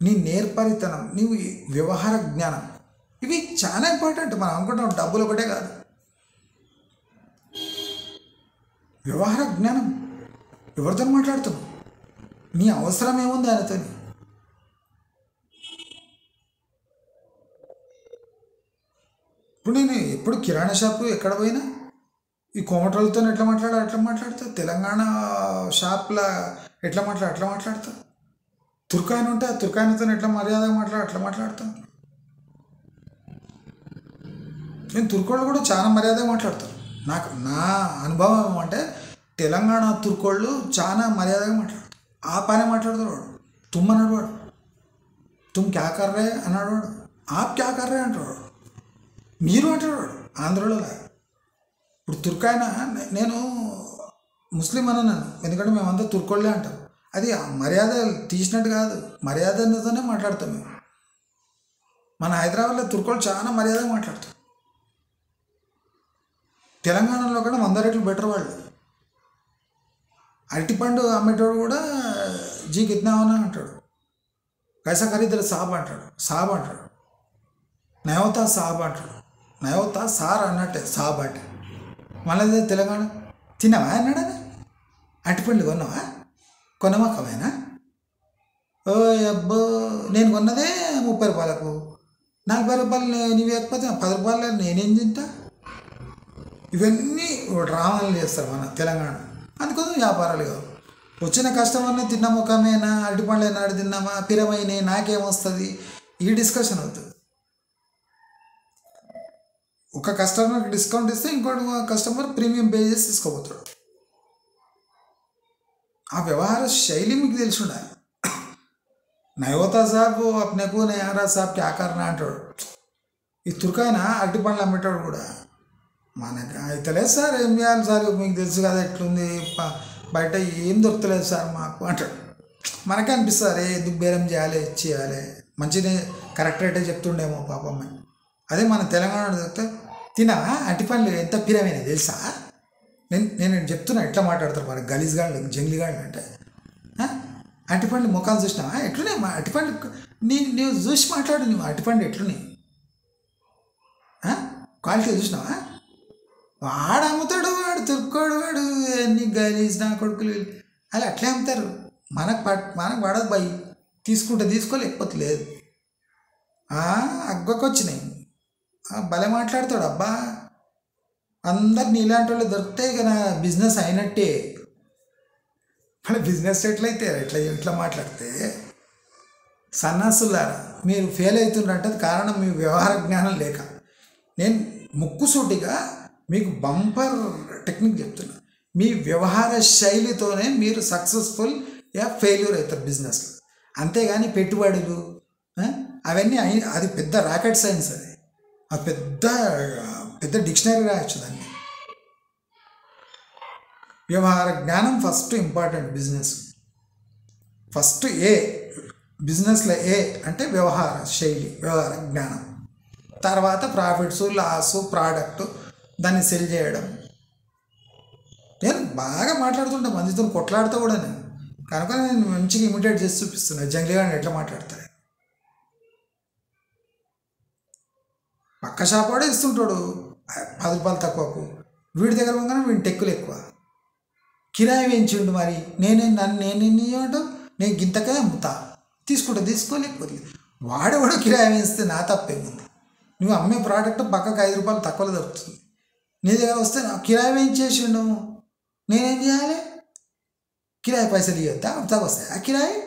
నీ నేర్పరితనం, నీ వ్యవహార జ్ఞానం, ఇవి చాలా ఇంపార్టెంట్. మనం అనుకుంటాం డబ్బులు ఒకటే కాదు, వ్యవహార జ్ఞానం. ఎవరితో మాట్లాడుతున్నావు, నీ అవసరం ఏముంది ఆయనతో. ఇప్పుడు నేను ఎప్పుడు కిరాణా షాపు ఎక్కడ పోయినా ఈ కోమటోళ్ళతో ఎట్లా మాట్లాడతా, తెలంగాణ షాప్లో ఎట్లా మాట్లాడతా, తుర్కాయన ఉంటే ఆ తుర్కాయనతో ఎట్లా మర్యాదగా అట్లా మాట్లాడతాను. నేను తుర్కోళ్ళు కూడా చాలా మర్యాదగా మాట్లాడతాను. నాకు నా అనుభవం ఏమంటే తెలంగాణ తుర్కోళ్ళు చాలా మర్యాదగా మాట్లాడతారు. ఆ పని మాట్లాడతాడు వాడు. తుమ్ అన్నాడు వాడు, తుమ్ క్యా కర్రే అన్నాడు వాడు, ఆప్ క్యా కర్రే అంటాడు, మీరు అంటాడు వాడు ఆంధ్రలో. ఇప్పుడు తుర్కాయన, నేను ముస్లిం అన్నాను ఎందుకంటే మేమంతా తుర్కోళ్ళే అంటాం. అది మర్యాద తీసినట్టు కాదు, మర్యాదతోనే మాట్లాడతాం మేము. మన హైదరాబాద్లో తుర్కోళ్ళు చాలా మర్యాదగా మాట్లాడతారు. తెలంగాణలో కూడా 100 రెట్లు బెటర్ వాళ్ళు. అరటిపండు అమ్మేటోడు కూడా జీ కిత్నావనా అంటాడు, కైసా ఖరీదరు సాబ్ అంటాడు, నయోతా సాబ్ అంటాడు. నయోతా సార్ అన్నట్టే సాబ్ అంటే. మళ్ళీ తెలంగాణ తిన్నావా అన్నాడా, అరటిపండ్లు కొన్నావా కమైనా, ఓ అబ్బో నేను కొన్నదే 30 రూపాయలకు, 40 రూపాయలు నీవు వేయకపోతే 10 రూపాయలు నేనేం తింటా. ఇవన్నీ డ్రామాలు చేస్తారు మన తెలంగాణ. అందుకోసం వ్యాపారాలు కావు. వచ్చిన కస్టమర్ని తిన్న ముఖమేనా, అరటిపండ్లు నాడు తిన్నామా, పిరమైనాయి నాకేమొస్తుంది, ఈ డిస్కషన్ అవుతుంది. ఒక కస్టమర్కి డిస్కౌంట్ ఇస్తే ఇంకోటి కస్టమర్ ప్రీమియం పే చేసి తీసుకోపోతాడు. ఆ వ్యవహార శైలి మీకు తెలిసి ఉండాలి. నయోతా సాబ్ అప్నేకు నయారా సాబ్ క్యా కర్నా అంటాడు. ఈ తుర్కాయన అరటిపండ్లు అమ్మేటాడు కూడా మనకి అయితలేదు సార్, ఏం చేయాలి సార్, మీకు తెలుసు కదా ఎట్లుంది బయట ఏం దొరకలేదు సార్ మాకు అంటాడు. మనకే అనిపిస్తుంది ఎందుకు బేరం చేయాలి, ఇచ్చేయాలి, మంచిదే కరెక్ట్ రేటే చెప్తుండేమో పాపమ్మ. అదే మన తెలంగాణ చెప్తే తినవా అరటిపండ్లు ఎంత పిరమైనా తెలుసా, నేను చెప్తున్నా ఎట్లా మాట్లాడతారు మన గలీజ్గాళ్ళు జంగ్లీగాళ్ళు అంటే. అరటిపండ్లు ముఖాలు చూసినావా ఎట్లున్నాయి, మా అరటిపండ్లు నీవు చూసి మాట్లాడు, నువ్వు అరటిపండ్లు ఎట్లున్నాయి క్వాలిటీ చూసినావా. వాడు అమ్ముతాడు, వాడు తుర్కోడు, వాడు అన్ని గలీజ్ నా కొడుకులు అలా అట్లే అమ్ముతారు. మనకు పడదు భయ్, తీసుకుంటే తీసుకో లేకపోతే లేదు. అగ్గకొచ్చినాయి భలే మాట్లాడతాడు. అబ్బా అందరు నీలాంటి వాళ్ళు దొరికితే ఇక నా బిజినెస్ అయినట్టే. మన బిజినెస్ ఎట్లయితే ఇట్లా మాట్లాడితే సన్నాసులారా మీరు ఫెయిల్ అవుతుందంటే కారణం మీ వ్యవహార జ్ఞానం లేక. నేను ముక్కుసూటిగా మీకు బంపర్ టెక్నిక్ చెప్తున్నా, మీ వ్యవహార శైలితోనే మీరు సక్సెస్ఫుల్ ఫెయిల్యూర్ అవుతారు బిజినెస్లో. అంతేగాని పెట్టుబడులు అవన్నీ అది పెద్ద రాకెట్ సైన్స్, అది పెద్ద డిక్షనరీ రాయొచ్చు దాన్ని. వ్యవహార జ్ఞానం ఫస్ట్ ఇంపార్టెంట్. ఫస్ట్ బిజినెస్లో అంటే వ్యవహార శైలి, వ్యవహార జ్ఞానం. తర్వాత ప్రాఫిట్స్, లాస్, ప్రోడక్ట్, దాన్ని సెల్ చేయడం. నేను బాగా మాట్లాడుతుంటా, మందితో కొట్లాడుతూ కూడా నేను, కనుక నేను మంచిగా ఇమిటేట్ చేసి చూపిస్తున్నాను జంగ్లీగాడిని ఎట్లా మాట్లాడతారు. పక్క షాప్ వాడే ఇస్తుంటాడు 10 రూపాయలు తక్కువకు, వీడి దగ్గర పోగానే వీడి టెక్కులు ఎక్కువ, కిరాయి వేయించిండు. మరి నేనేం ఇవ్వటం, నేను గింతకే అమ్ముతా, తీసుకోలేకపోతే వాడేవాడు కిరాయి వేయిస్తే నా తప్పేముంది. నువ్వు అమ్మే ప్రోడక్ట్ పక్కకు 5 రూపాయలు తక్కువలో దొరుకుతుంది, నీ దగ్గర వస్తే కిరాయి వేయించేసిండు, నేనేం చేయాలి, కిరాయి పైసలు ఇవ్వద్దా, అంతా వస్తాయి ఆ కిరాయి.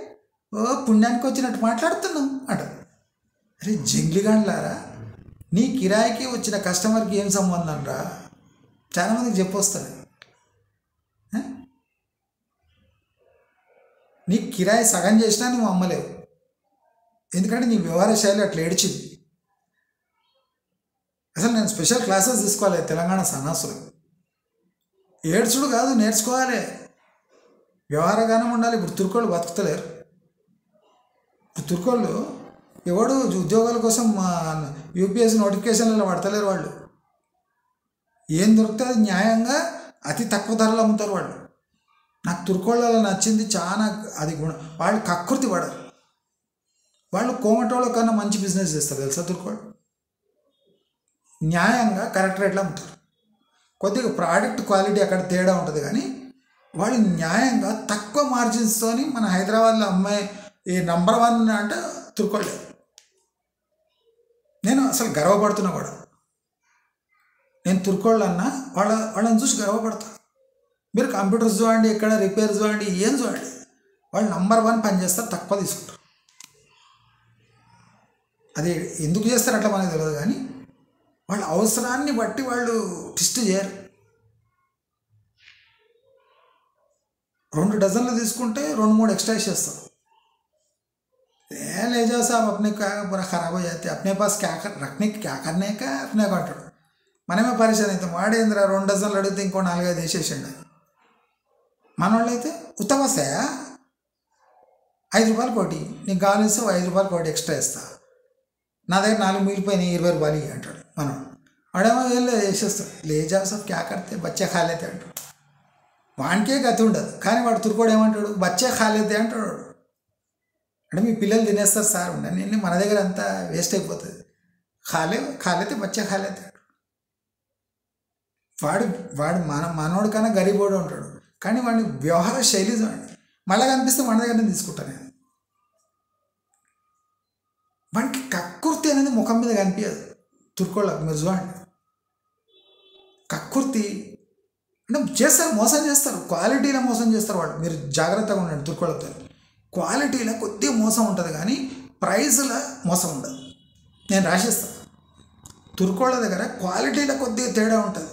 ఓ పుణ్యానికి వచ్చినట్టు మాట్లాడుతున్నాం అంటారు. అరే జంగ్లీగాండ్లారా, నీ కిరాయికి వచ్చిన కస్టమర్కి ఏం సంబంధం రా? చాలామందికి చెప్పొస్తుంది. నీ కిరాయి సగం చేసినా నువ్వు అమ్మలేవు, ఎందుకంటే నీ వ్యవహార శైలి అట్లా ఏడ్చింది. అసలు నేను స్పెషల్ క్లాసెస్ తీసుకోవాలి తెలంగాణ సన్నాసులు. ఏడ్చుడు కాదు, నేర్చుకోవాలి, వ్యవహారగానం ఉండాలి. ఇప్పుడు తుర్కోళ్ళు బతుకుతలేరు. ఇప్పుడు తుర్కోళ్ళు ఎవడు ఉద్యోగాల కోసం యూపీఎస్సీ నోటిఫికేషన్లలో పడతలేరు. వాళ్ళు ఏం దొరికితే అది న్యాయంగా అతి తక్కువ ధరలో అమ్ముతారు వాళ్ళు. నాకు తుర్కోళ్ళలో నచ్చింది చాలా అది గుణం. వాళ్ళు కకృతి పడరు. వాళ్ళు కోమటోళ్ళ కన్నా మంచి బిజినెస్ చేస్తారు తెలుసా తుర్కోళ్ళు. న్యాయంగా కరెక్ట్ రేట్లో అమ్ముతారు. కొద్దిగా ప్రోడక్ట్ క్వాలిటీ అక్కడ తేడా ఉంటుంది, కానీ వాళ్ళు న్యాయంగా తక్కువ మార్జిన్స్తో మన హైదరాబాద్లో అమ్మాయి ఈ నంబర్ 1 అంటే తుర్కోళ్ళే. నేను అసలు గర్వపడుతున్నా కూడా. నేను తుర్కోళ్ళు అన్నా వాళ్ళని చూసి గర్వపడతా. మీరు కంప్యూటర్స్ చూడండి, ఎక్కడ రిపేర్స్ చూడండి, ఏం చూడండి, వాళ్ళు నంబర్ 1 పని చేస్తారు, తక్కువ తీసుకుంటారు. అది ఎందుకు చేస్తారు అట్లా మనకు తెలియదు, కానీ వాళ్ళ అవసరాన్ని బట్టి వాళ్ళు టెస్ట్ చేయరు. 2 డజన్లు తీసుకుంటే 2-3 ఎక్స్ట్రా చేస్తారు. ले जाओ साहब, अपने का पूरा ख़राब हो जाते, अपने पास क्या रखने क्या करने का अपने को अंటాడు. మనమే పరిచయం అవుతాం. వాడేంద్ర 2 డజన్లు అడిగితే ఇంకో 4-5 వేసేసిండు. మనోళ్ళైతే ఉత్తమస్తాయా, 5 రూపాయలు కోటి, నీకు కావాల్సి 5 రూపాయలు కోటి ఎక్స్ట్రా ఇస్తా, నా దగ్గర 4 మిగిలిపోయినాయి 20 రూపాయలు అంటాడు మనం. వాడేమో ఏం లేదు వేసేస్తాడు. లేజా సాబ్ క్యా కడితే బచ్చే ఖాలేతే అంటాడు. వానికే గతి ఉండదు, కానీ వాడు తుర్కోడు ఏమంటాడు, బచ్చే ఖాలేతే అంటాడు. అంటే మీ పిల్లలు తినేస్తారు సార్, ఉండండి, మన దగ్గర అంతా వేస్ట్ అయిపోతుంది, ఖాలేతే బచ్చే ఖాలేతే. వాడు మనోడు కన్నా గరీబోడు ఉంటాడు, కానీ వాడిని వ్యవహార శైలి చూడండి. మళ్ళీ కనిపిస్తే మన దగ్గర తీసుకుంటాను నేను. వాడికి కక్కుర్తి అనేది ముఖం మీద కనిపించదు తుర్కోళ్ళకు. మీరు చూడండి, కక్కుర్తి అంటే చేస్తారు, మోసం చేస్తారు, క్వాలిటీలో మోసం చేస్తారు వాళ్ళు. మీరు జాగ్రత్తగా ఉండండి తుర్కోళ్ళతో. క్వాలిటీలో కొద్దిగా మోసం ఉంటుంది, కానీ ప్రైజ్లో మోసం ఉండదు. నేను రాసిస్తాను. తుర్కోళ్ళ దగ్గర క్వాలిటీలో కొద్దిగా తేడా ఉంటుంది,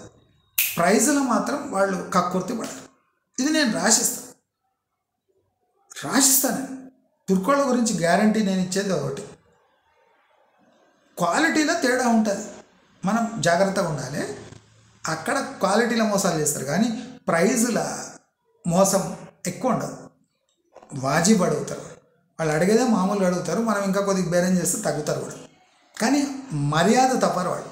ప్రైజ్లో మాత్రం వాళ్ళు కక్కుర్తి పడరు. ఇది నేను రాసిస్తాను. తుర్కోళ్ళ గురించి గ్యారంటీ నేను ఇచ్చేది ఒకటి, క్వాలిటీలో తేడా ఉంటుంది, మనం జాగ్రత్తగా ఉండాలి. అక్కడ క్వాలిటీలో మోసాలు చేస్తారు, కానీ ప్రైజ్లో మోసం ఎక్కువ ఉండదు. వాజిబ్ అడుగుతారు వాళ్ళు, అడిగేదే మామూలుగా అడుగుతారు, మనం ఇంకా కొద్దిగా బేరం చేస్తే తగ్గుతారు కూడా, కానీ మర్యాద తప్పరు వాళ్ళు.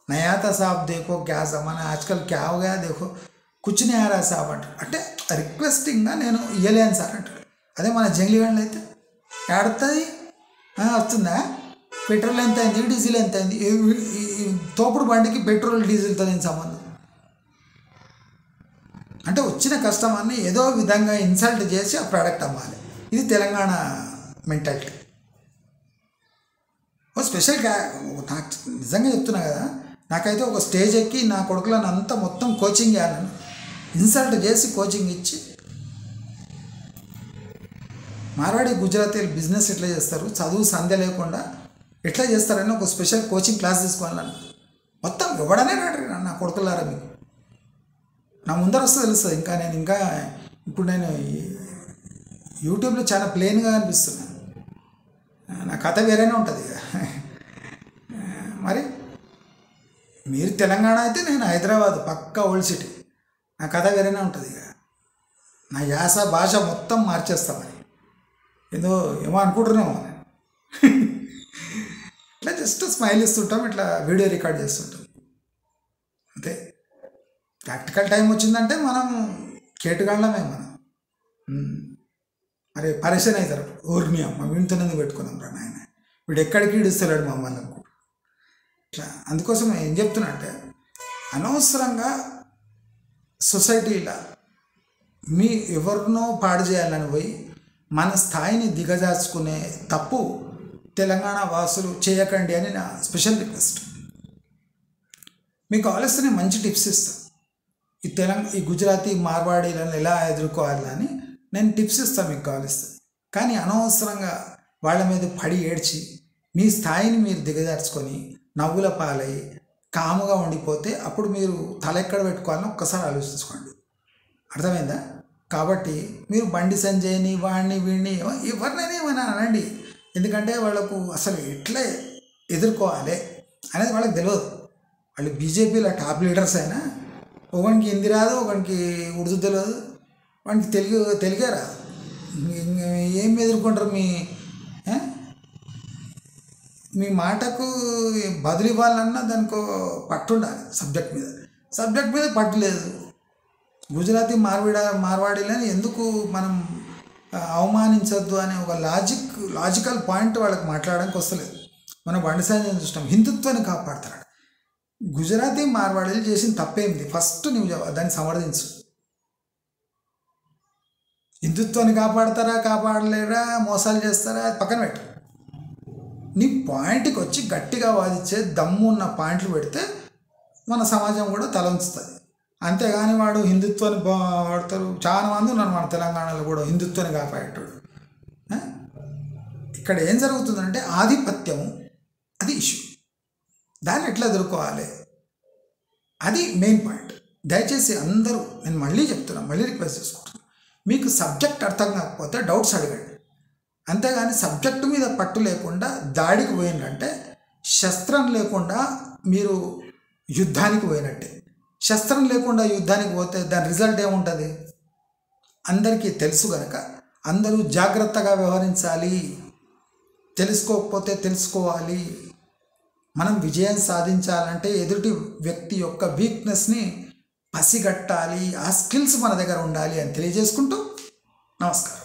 నయాతా సాబ్ దేఖో క్యా జమానా ఆజ్కల్ క్యా హో గయా దేఖో కుచ్ నీ ఆ రా సాబ్ అంటారు. అంటే రిక్వెస్టింగ్గా నేను ఇయ్యలేను సార్ అంటాడు. అదే మన జంగ్లీగండ్లు అయితే ఏడుతుంది, వస్తుందా, పెట్రోల్ ఎంత అయింది, డీజిల్ ఎంత అయింది. తోపుడు బండికి పెట్రోల్ డీజిల్తో నేను సంబంధం. అంటే వచ్చిన కస్టమర్ని ఏదో విధంగా ఇన్సల్ట్ చేసి ఆ ప్రోడక్ట్ అమ్మాలి. ఇది తెలంగాణ మెంటాలిటీ. ఓ స్పెషల్ నాకు నిజంగా చెప్తున్నా కదా, నాకైతే ఒక స్టేజ్ ఎక్కి నా కొడుకులను అంతా మొత్తం కోచింగ్ ఇవ్వాలని, ఇన్సల్ట్ చేసి కోచింగ్ ఇచ్చి, మార్వాడి గుజరాతీలు బిజినెస్ ఎట్లా చేస్తారు, చదువు సంధ్య లేకుండా ఎట్లా చేస్తారని ఒక స్పెషల్ కోచింగ్ క్లాస్ తీసుకోవాలని మొత్తం ఎవడనే రాడు నా కొడుకులారా. మీకు నా ముందర వస్తే తెలుస్తుంది. ఇంకా ఇప్పుడు నేను యూట్యూబ్లో చాలా ప్లెయిన్గా అనిపిస్తున్నాను, నా కథ వేరేనే ఉంటుంది ఇక. మరి మీరు తెలంగాణ అయితే నేను హైదరాబాద్ పక్కా ఓల్డ్ సిటీ, నా కథ వేరేనే ఉంటుంది ఇక. నా యాస భాష మొత్తం మార్చేస్తామని ఏమో అనుకుంటున్నాము. ఇట్లా జస్ట్ స్మైల్ ఇస్తుంటాం, ఇట్లా వీడియో రికార్డ్ చేస్తుంటాం అంతే. ప్రాక్టికల్ టైం వచ్చిందంటే మనం కేటుగాళ్ళమే మనం. మరి పరిచయం అవుతారు, ఊరిని అమ్మ వీడితోనే పెట్టుకున్నాం రా నాయన, వీడు ఎక్కడికి ఇడుస్తున్నాడు మమ్మల్ని అనుకో. ఇట్లా అందుకోసం ఏం చెప్తున్నా అంటే, అనవసరంగా సొసైటీలో మీ ఎవరినో పాడు చేయాలని పోయి మన స్థాయిని దిగజార్చుకునే తప్పు తెలంగాణ వాసులు చేయకండి అని నా స్పెషల్ రిక్వెస్ట్. మీకు కావాల్సిన నేను మంచి టిప్స్ ఇస్తాను. ఈ గుజరాతీ మార్వాడీలను ఎలా ఎదుర్కోవాలని నేను టిప్స్ ఇస్తాను మీకు కావాల్సి. కానీ అనవసరంగా వాళ్ళ మీద పడి ఏడ్చి మీ స్థాయిని మీరు దిగజార్చుకొని నవ్వుల పాలై కాముగా ఉండిపోతే అప్పుడు మీరు తల ఎక్కడ పెట్టుకోవాలని ఒక్కసారి ఆలోచించుకోండి. అర్థమైందా? కాబట్టి మీరు బండి సంజయ్ని వాడిని వీడిని ఎవరినైనా ఏమైనా అనండి, ఎందుకంటే వాళ్ళకు అసలు ఎట్లా ఎదుర్కోవాలి అనేది వాళ్ళకి తెలియదు. వాళ్ళు బీజేపీలో టాప్ లీడర్స్ అయినా ఒకనికి హిందీ రాదు, ఒకనికి ఉర్దూ తెలియదు, వానికి తెలుగే రాదు. ఏం ఎదుర్కొంటారు? మీ మాటకు బదులు ఇవ్వాలన్నా దానికో పట్టు ఉండాలి. సబ్జెక్ట్ మీద పట్టు లేదు. గుజరాతీ మార్వాడీలని ఎందుకు మనం అవమానించొద్దు అనే ఒక లాజికల్ పాయింట్ వాళ్ళకి మాట్లాడడానికి వస్తలేదు. మనం బండి సంజయ్ చూస్తాం, హిందుత్వాన్ని కాపాడతాడు. గుజరాతీ మార్వాడీలు చేసిన తప్పేంది? ఫస్ట్ నువ్వు దాన్ని సమర్థించు. హిందుత్వాన్ని కాపాడలేరా, మోసాలు చేస్తారా, పక్కన పెట్టు. నీ పాయింట్కి వచ్చి గట్టిగా వాదించే దమ్ము ఉన్న పాయింట్లు పెడితే మన సమాజం కూడా తల ఉంచుతుంది. అంతేగాని వాడు హిందుత్వాన్ని వాడతారు. చాలా మంది ఉన్నారు మన తెలంగాణలో కూడా హిందుత్వాన్ని కాపాడేటోడు. ఇక్కడ ఏం జరుగుతుందంటే ఆధిపత్యము, అది ఇష్యూ. దాన్ని ఎట్లా ఎదుర్కోవాలి, అది మెయిన్ పాయింట్. దయచేసి అందరూ, నేను మళ్ళీ చెప్తున్నాను, మళ్ళీ రిక్వెస్ట్ చేసుకుంటున్నాను, మీకు సబ్జెక్ట్ అర్థం కాకపోతే డౌట్స్ అడగండి. అంతేగాని సబ్జెక్టు మీద పట్టు లేకుండా దాడికి పోయినంటే శస్త్రం లేకుండా మీరు యుద్ధానికి పోయినట్టే. శస్త్రం లేకుండా యుద్ధానికి పోతే దాని రిజల్ట్ ఏముంటుంది? అందరికీ తెలుసు కనుక అందరూ జాగ్రత్తగా వ్యవహరించాలి. తెలుసుకోకపోతే తెలుసుకోవాలి. మనం విజయం సాధించాలంటే ఎదుటి వ్యక్తి యొక్క వీక్నెస్ని పసిగట్టాలి. ఆ స్కిల్స్ మన దగ్గర ఉండాలి అని తెలియజేసుకుంటూ నమస్కారం.